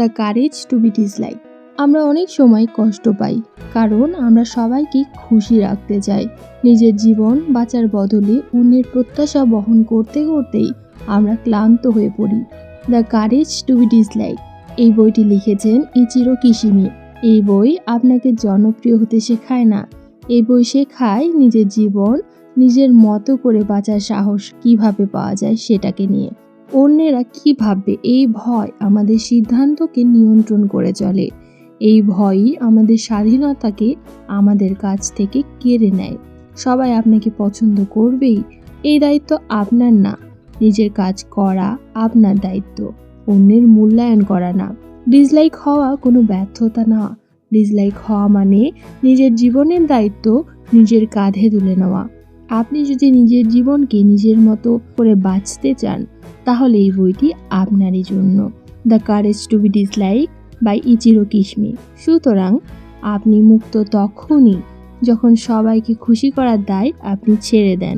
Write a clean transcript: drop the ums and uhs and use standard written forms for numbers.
The courage to be disliked. আমরা অনেক সময় কষ্ট পাই, কারণ আমরা সবাইকে খুশি রাখতে চাই। নিজের জীবন বাঁচার বদলে অন্যের প্রত্যাশা বহন করতে করতেই আমরা ক্লান্ত হয়ে পড়ি। The courage to be disliked এই বইটি লিখেছেন ইচিরো কিশিমি। এই বই আপনাকে জনপ্রিয় হতে শেখায় না, এই বই শেখায় নিজের জীবন নিজের মতো করে বাঁচার সাহস কিভাবে পাওয়া যায় সেটাকে নিয়ে। অন্যেরা কি ভাববে এই ভয় আমাদের সিদ্ধান্তকে নিয়ন্ত্রণ করে চলে। এই ভয়ই আমাদের স্বাধীনতাকে আমাদের কাছ থেকে কেড়ে নেয়। সবাই আপনাকে পছন্দ করবেই, এই দায়িত্ব আপনার না। নিজের কাজ করা আপনার দায়িত্ব, অন্যের মূল্যায়ন করা না। ডিসলাইক হওয়া কোনো ব্যর্থতা না, ডিসলাইক হওয়া মানে নিজের জীবনের দায়িত্ব নিজের কাঁধে তুলে নেওয়া। আপনি যদি নিজের জীবনকে নিজের মতো করে বাঁচতে চান, তাহলে এই বইটি আপনারই জন্য। The courage to be dislike by Ichiro Kishimi. সুতরাং আপনি মুক্ত তখনই যখন সবাইকে খুশি করার দায় আপনি ছেড়ে দেন।